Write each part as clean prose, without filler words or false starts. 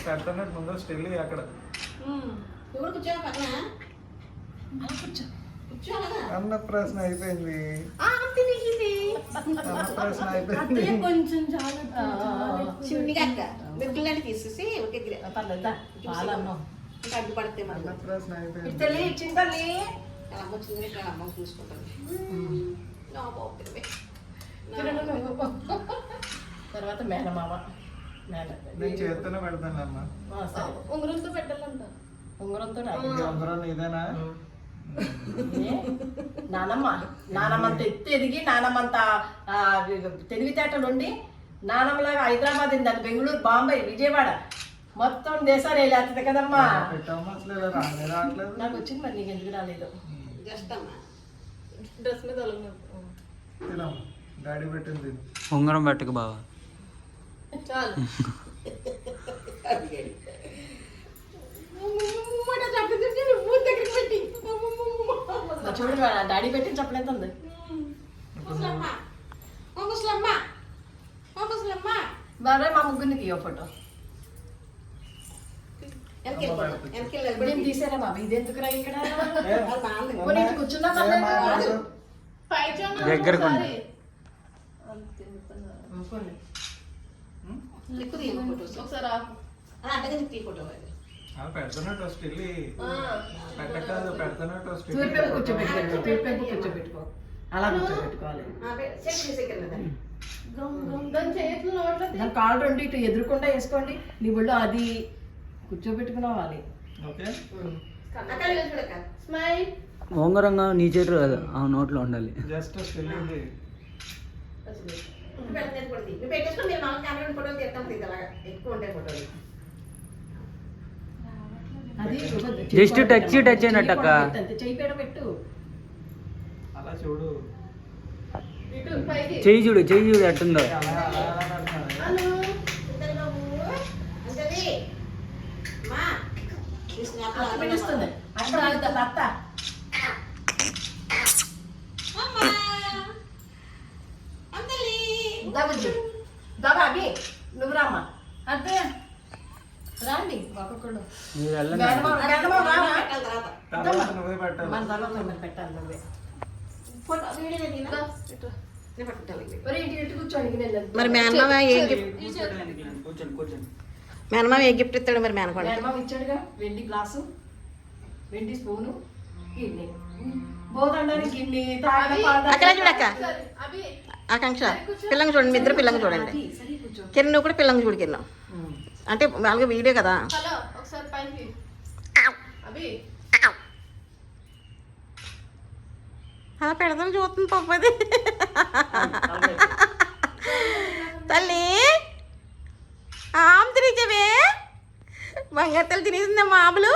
పెడతానంటే ముందు స్టిల్ అక్కడ ఎవరు కూర్చోవా పక్కన అన్న ప్రశ్న అయిపోయింది. అన్న ప్రశ్న అయిపోయింది. కొంచెం చాలా చిన్నగా అక్క బిడ్డలని తీసేసి అడ్డు పడితే అన్న ప్రశ్న అయిపోయింది. తల్లి ఇచ్చిన తల్లి అమ్మ చిన్న ఇక్కడ అమ్మ చూసుకుంటాను. తర్వాత మేనమామ నేను చేత్తోనే పెడతాను అమ్మ. ఉంగరంతో పెట్టాలంట. ఉంగరంతో ఉంగరం నీదేనా? నానమ్మంత ఎత్తు ఎదిగి నానమ్మంత తెలివితేటలు ఉండి నానమ్మలాగా హైదరాబాద్ అది బెంగళూరు బాంబే విజయవాడ మొత్తం దేశాలు వెళ్ళేస్తుంది కదమ్మా. నాకు వచ్చింది మరి నీకు ఎందుకు రాలేదు? డ్రెస్ మీద డాడీ పెట్టింది ఉంగరం పెట్టకు బావా చాలు. చూడు డాడీ పెట్టి చెప్పలేదు ఉంది. బాబాయ్ మా ముగ్గురిని తీయ ఫోటో తీసారా బాబా? ఇది ఎందుకు రా ఇక్కడ కూర్చున్నా దగ్గర పెడతానట్టు స్టిల్ పెట్టకాదు పెడతానట్టు స్టిల్ కూర్చోబెట్టుకో అలా కూర్చోబెట్టుకోవాలి. దాని కాళ్ళు రెండు ఇటు ఎదురుకుండా వేసుకోండి. నీ ఒళ్ళు అది కూర్చోబెట్టుకున్నావాలి. ఉంగరంగా నీ చేతులు కాదు ఆ నోట్లో ఉండాలి. జస్ట్ స్టిల్ ఇది జస్ట్ టచ్ అయినట్టు అక్క. చెయ్యి పేడ పెట్టు. అలా చూడు చెయ్యి చూడు ఎట్టుందో. నువ్వు రామ్మా అంతే రాండి ఒక్కొక్కడు. నువ్వే పెట్టాలి. మన తర్వాత పెట్టాలి నువ్వే. మరి మేనమామ ఏం గిఫ్ట్ ఇస్తాడు? మరి మేనకోడ ఇచ్చాడుగా వెండి గ్లాసు, వెండి స్పూను, గిన్నె, బోదండానికి గిన్నె. అక్కడ చూడక్క ఆకాంక్ష పిల్లంగా చూడండి. మీ ఇద్దరు పిల్లంగా చూడండి. కిరణ్ నువ్వు కూడా పిల్లంగా చూడు. కిరణ్ అంటే వాళ్ళకి వీడియో కదా. అలా పెడతాను చూస్తుంది పప్పది. తల్లి ఆమె తినేవే బంగారు తల్లి తినేసిందా మామూలు?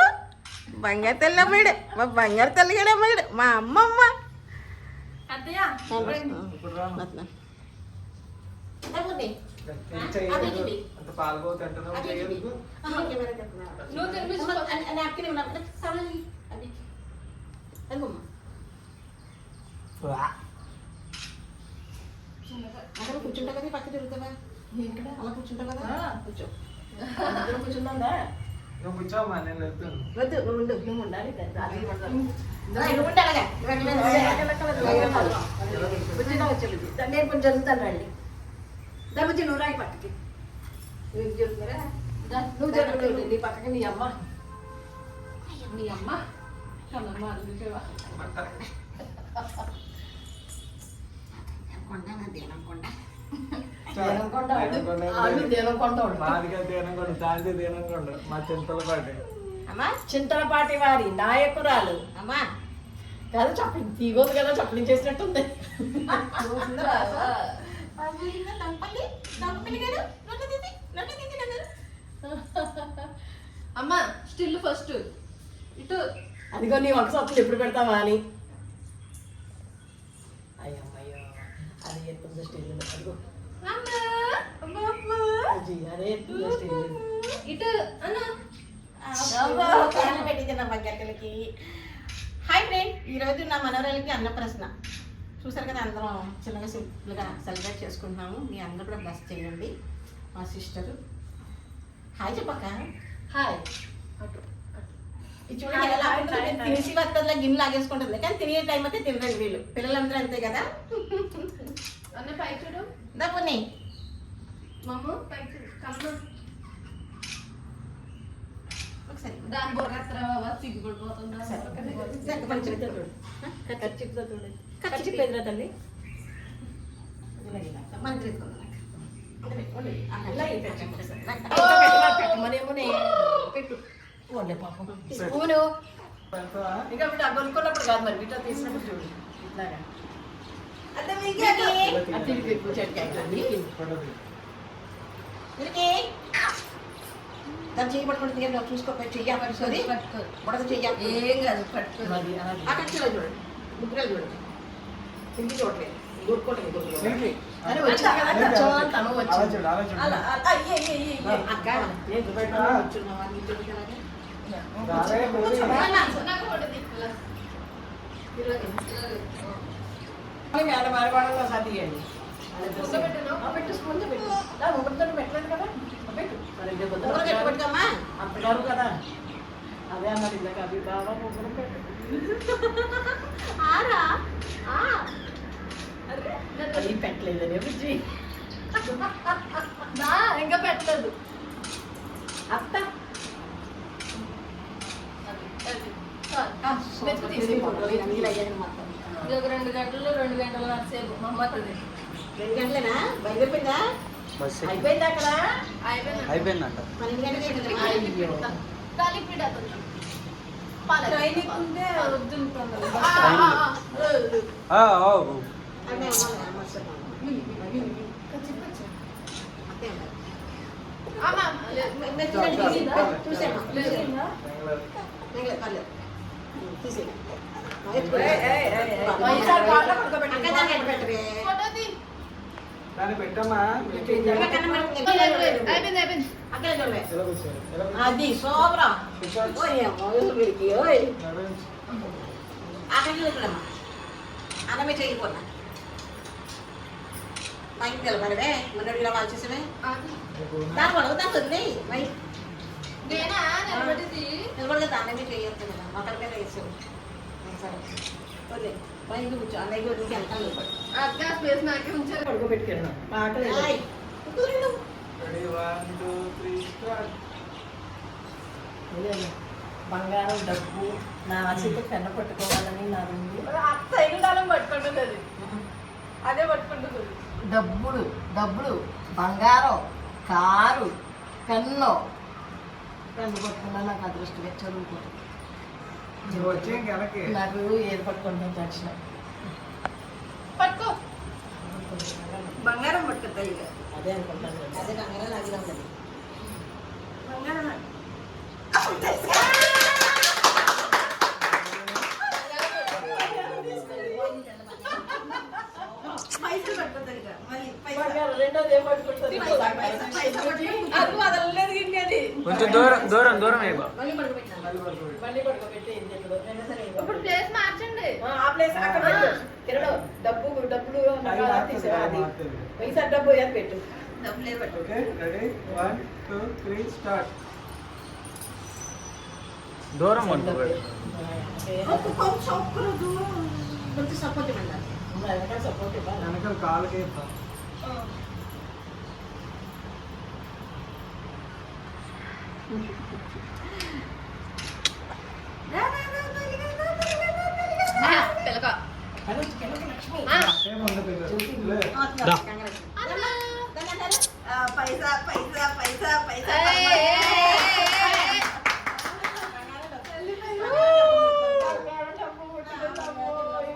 బంగారు తల్లి అమ్మాడు, మా బంగారు తల్లి కూడా అమ్మాడు, మా అమ్మమ్మ. అక్కడ కూర్చుంటా కదా పక్క తిరుగుతావా? అలా కూర్చుంటావు కదా కూర్చో. కూర్చుందా? నువ్వు కూర్చోమ్మా, నేను వెళ్తాను. వద్దు నువ్వు ఉండు. నువ్వు ఉండాలి. నేను కొంచెం జరుగుతాను రండి. దాబుజ్జి నువ్వు రాయి పక్కకి. నువ్వు జరుగుతుంది నీ పక్కకి. నీ అమ్మ చింతలపాటి వారి నాయకురాలు అమ్మా కదా. చప్పలి తీగోదు కదా, చప్పలి చేసినట్టుంది. అమ్మా స్టిల్ ఫస్ట్ ఇటు. అదిగో నీ వంక సొత్తులు ఎప్పుడు పెడతావా అని. అయ్యమ్మయ్యో అది ఎత్తుందో స్టేజ్. అదిగో అదే ఎత్తుందో స్టేజ్. ఇటు అన్న పెట్టింది నా బగ్గలకి. హాయ్ ఫ్రెండ్, ఈరోజు నా మనవరాలకి అన్నప్రసన్న. చూసారు కదా, అందరం చిన్నగా సింపుల్గా సెలబ్రేట్ చేసుకుంటున్నాము. మీ అందరూ కూడా బ్లెస్ చేయండి. మా సిస్టరు హాయ్ చెప్పక్క. హాయ్ అటు ఇది చూడండి ఎలా ఉంటుందో. తినేసి వస్తుందిలా గిన్నె లాగేసుకుంటుంది, కానీ తినే టైం అయితే తినరండి వీళ్ళు. పిల్లలందరూ అంతే కదా. అన్న పై చూడు దప్పుని మమ్మ పై చూడు కమ్మ ఒకసారి దాని బొర్రత్ర సిగ్గుపడిపోతుందా తల్లి మంత్రి మరేమోనే పెట్టు. ఓన్లే పాపం స్పూను పెడతావా? ఇంకా వీటి కొనుక్కున్నప్పుడు కాదు మరి వీటిలో తీసినప్పుడు చూడు ఇట్లాగా అర్థం ఇంకేంటి? అది తిరిగి కూర్చోటి పడదు. ఇరికి దాన్ని చెయ్యి పట్టుకుంటుంది కదా, చూసుకో చెయ్యా పట్టుకొని బుడత చెయ్యా. ఏం కాదు పట్టుకో మరి ఆ కక్షలో చూడండి, ముగ్గురు చూడండి. ఇంటి చూడలేదు గుర్తుకోవట్లేదు. ఏంటి? అని వచ్చింది కదా కూర్చోవాలి తను అలా వచ్చింది చూడు, అలా చూడు. అలా అయ్యే అక్క నేను బయట కూర్చున్నావా నీ చూడు అలాగే. రాలే, పోయి. నాకు ఫోటో తీ మేడ మారవాడంలో సర్దియండి స్పూన్లో పెట్టను? పెట్టు స్పూన్తో పెట్టు ఒకటితో పెట్టలేదు కదా పెట్టు మరి ఇదే ముగ్గురు గట్టి పట్టుకోమ్మా. అంత గారు కదా అదే అన్నది ఇందాక అవి బాగా ముగ్గురు పెట్టు ఆరా అవి పెట్టలేదనే బుజ్జి నా ఇంకా పెట్టలేదు అత్త మెతుకు తీసి ఇది ఒక 2 గంటలు 2 గంటల సేపు మా అమ్మ తది 2 గంటలేనా బయలుదేరిపోయిందా? బస్ ఎక్కి. అయిపోయింది అక్కడ అయిపోయింది అయిపోయిందంట. 12 గంటలకి అయ్యో దానికి పిడ పాల ట్రైనింగ్ ఉంటే వద్దుంటుంది ఆ, ఓ. అంటే అమ్మాలి మర్చిపోయాను. అంతే అంటారు. అమ్మా చూసామా బెంగళూరు. పర్లేదు తీసేయి. వైజాగ్ వాళ్ళ పడుకోబెట్టి అక్క దాన్ని ఎట్ట పెట్టవే? ఫోటో తీ దాన్ని పెట్టమ్మా. అక్క కన్నం పెట్టుకుంది. అయిపోయింది అయిపోయింది అక్కడే చూడవే. ఎలా కూర్చోరు? ఎలా కూర్చోరు? అది సోబరా. కూర్చోరు. ఓయ్ అమ్మో వీడికి ఓయ్. నడుంచు. ఆకలి చూడమ్మా. అన్నమే చేయకపోనా మా ఇంటికి వెళ్ళబడవే మన ఇలా వాళ్ళు చేసేవే దాని పడవుతాను వదిలే మై నేనా నిలబెట్టి నిలబడితే దాన్నమే చేయొచ్చు కదా మొక్కలకైనా వేసావు సరే వదిలే పైకి కూర్చో అన్నయ్య గురించి వెళ్తాను నిలబడి అక్క స్పేస్ నాకే ఉంచారు పడుకోబెట్టుకెళ్ళినా ఆకలి హాయ్ కుదురు Ready, 1, 2, 3, start. బంగారం డబ్బు నా ఆశతో పెన్న పట్టుకోవాలని నా ఉంది అత్త ఇల్లు పట్టుకుంటుంది అది అదే పట్టుకుంటుంది డబ్బులు బంగారం కారు పెన్ను పెన్ను పట్టుకున్నా నాకు అదృష్టమే చదువుకుంటాను నువ్వు వచ్చే వెనక్కి. నాకు ఏది పట్టుకుంటాను దర్శన పట్టుకో బంగారం పట్టుకుంటా ఇక అదే అనుకుంటాను అదే బంగారం లాగా ఉంటుంది బంగారం పైసలు పట్టుకుంటారు ఇక మళ్ళీ బంగారం రెండోది ఏం పట్టుకుంటుంది అది వదలలేదు గిన్నె అది కొంచెం దూరం దూరం అయ్యా. మళ్ళీ పడుకోబెట్టినా మళ్ళీ పడుకోబెట్టు. బండి పట్టుకోబెట్టి ఏం చెప్పదు రెండో సరే ఇప్పుడు ప్లేస్ మార్చండి ఆ ప్లేస్ అక్కడ పెట్టు కిరణ్ డబ్బులు అది తీసేవా అది మారుతుంది. పైసా డబ్బు ఏది పెట్టు డబ్బులే పట్టు Okay, ready? 1, 2, 3, start. దూరం పట్టుకోబెట్టు. కొంచెం ఒక్కరు దూరం కొంచెం సపోర్ట్ ఇవ్వండి వెనకాల సపోర్ట్ ఇవ్వాలి వెనకాల కాలుకి ఇద్దాం. పిల్లక అని కిరణ్ లక్ష్మి ఏముంది పిల్లలు? లే. దా. పైసా పైసా పైసా పైసా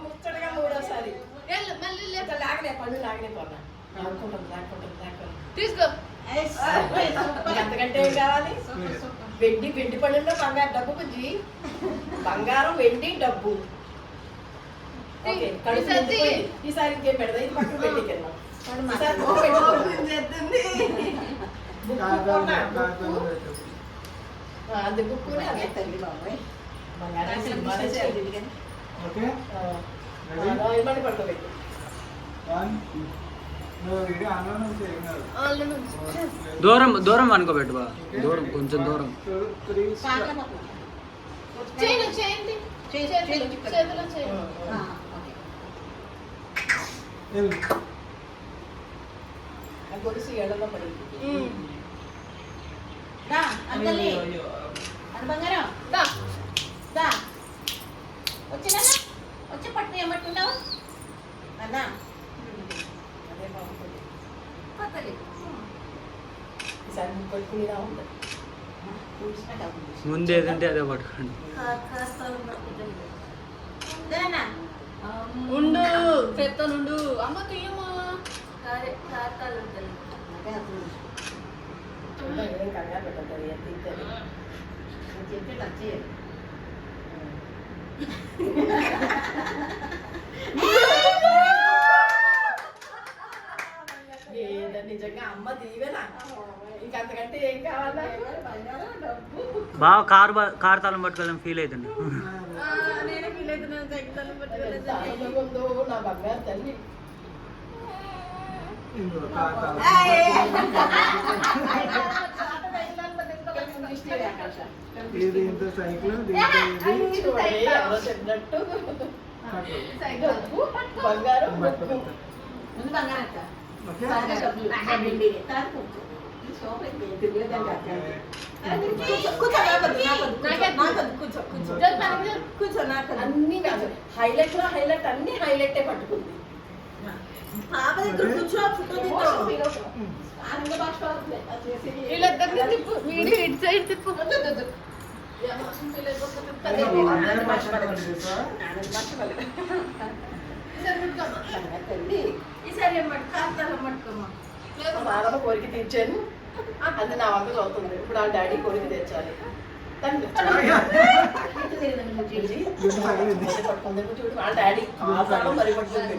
ముచ్చటగా మూడోసారి మళ్ళీ లాగనే పళ్ళు లాగనే పోనా లాక్కుంటుంది తీసుకో అంతకంటే ఏం కావాలి వెండి పళ్ళుల్లో బంగారు డబ్బు బుజ్జి బంగారం వెండి డబ్బు ఓకే కడుపు ఈసారి నిండిపోయింది. ఈసారి ఇంకేం పెడదా ఇది పక్కన పెట్టికెళ్ళాం ఈసారి బుక్ కాదు, కొన్నా. కాదు, పెట్టు. అది బుక్కుని అదే తల్లి బాబాయ్ బంగారం సినిమాలో చేయాలి. Okay? ఇవ్వండి పడుకోబెట్టు 1, నువ్వు వీడియో ఆన్లైన్ నుంచి ఏం కాదు. ఆన్లైన్ నుంచి దూరం దూరం అనుకోబెట్టు బా దూరం కొంచెం దూరం చూడు, 3 కాళ్ళ స్టార్. పక్కన. చేయండి చేయండి చేతిలో చేయండి. ఆ, ఓకే. వెళ్ళు. ఆ గొలుసు ఎడలో పడింది. దా, అంతల్లి. అయ్యో, అయ్యో. అది బంగారం. దా. దా. వచ్చినా వచ్చి పట్టు ఏమంటున్నావు అన్నా. అదే బాగుంటుంది. పక్కది. ఈసారి నువ్వు పట్టుకునేలా ఉంది. ముందు ఏదంటే అదే పట్టుకోండి ఉండు చెప్తానుండు. అమ్మ తీయమ్మా. ఏం కంగారు పెట్టద్దు, ఎంత తింటుంది. చెప్పి నచ్చి ఏదో నిజంగా అమ్మ దీవెనా. ఇంకంతకంటే ఏం కావాలా? బాగా కారు తాళం పట్టుకోవాలని ఫీల్ అవుతుంది నేనే ఫీల్ అవుతున్నాను. సైకిల్ పట్టుకోలేదు. ఎంత ఆనందంగా ఉందో నా బంగారు తల్లి. ఇంకో తాత. ఇది ఇంత సైకిల్ దీంతో ఇది చూడండి, ఎవరో చెప్పినట్టు కట్టు. బంగారం బట్ట ముక్కు. పెట్టు. ముందు బంగారం అక్క. ఓకే? తర్వాత కూర్చో. ఈ సోఫా ఇక్కడ తిరగలేదని కాదు. కూర్చో నాకొద్దు, కూర్చో కూర్చో కూర్చో నాకొద్దు. అన్ని హైలైట్ లో హైలైట్ అన్ని హైలైటే పట్టుకుంది. పాప దగ్గర కూర్చో ఫోటో తీద్దాం. ఆనంద భాష వీళ్ళిద్దరిని తిప్పు. వీడియో ఇటు సైడ్ తిప్పు. అరే, అందరూ మర్చిపోకండి తెలుసా? తల్లి ఈసారి ఏమంటు కాస్తాలో పట్టుకోమ్మా. నానమ్మ కోరిక తీర్చాను, అది నా వంద అవుతుంది. ఇప్పుడు ఆ డాడీ కోరిక తెచ్చాలి. దాన్ని చూసి గుడ్డు పగిలింది. పట్టుకుంది చూడు, ఆ డాడీ కాసాలో మరి పట్టుకుంది.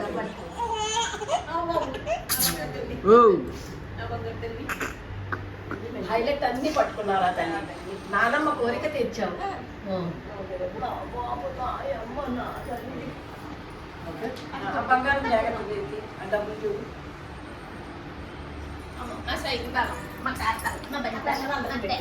హైలైట్ అన్ని పట్టుకున్నారా తల్లి. నానమ్మ కోరిక తెచ్చావు. బంగారం జాగ్రత్త చేసి ఆ డబ్బులు చూడు. ఆ సైకిల్ తాళం. మా కాస్తాలో మా బంగారం అంతే. అంతే.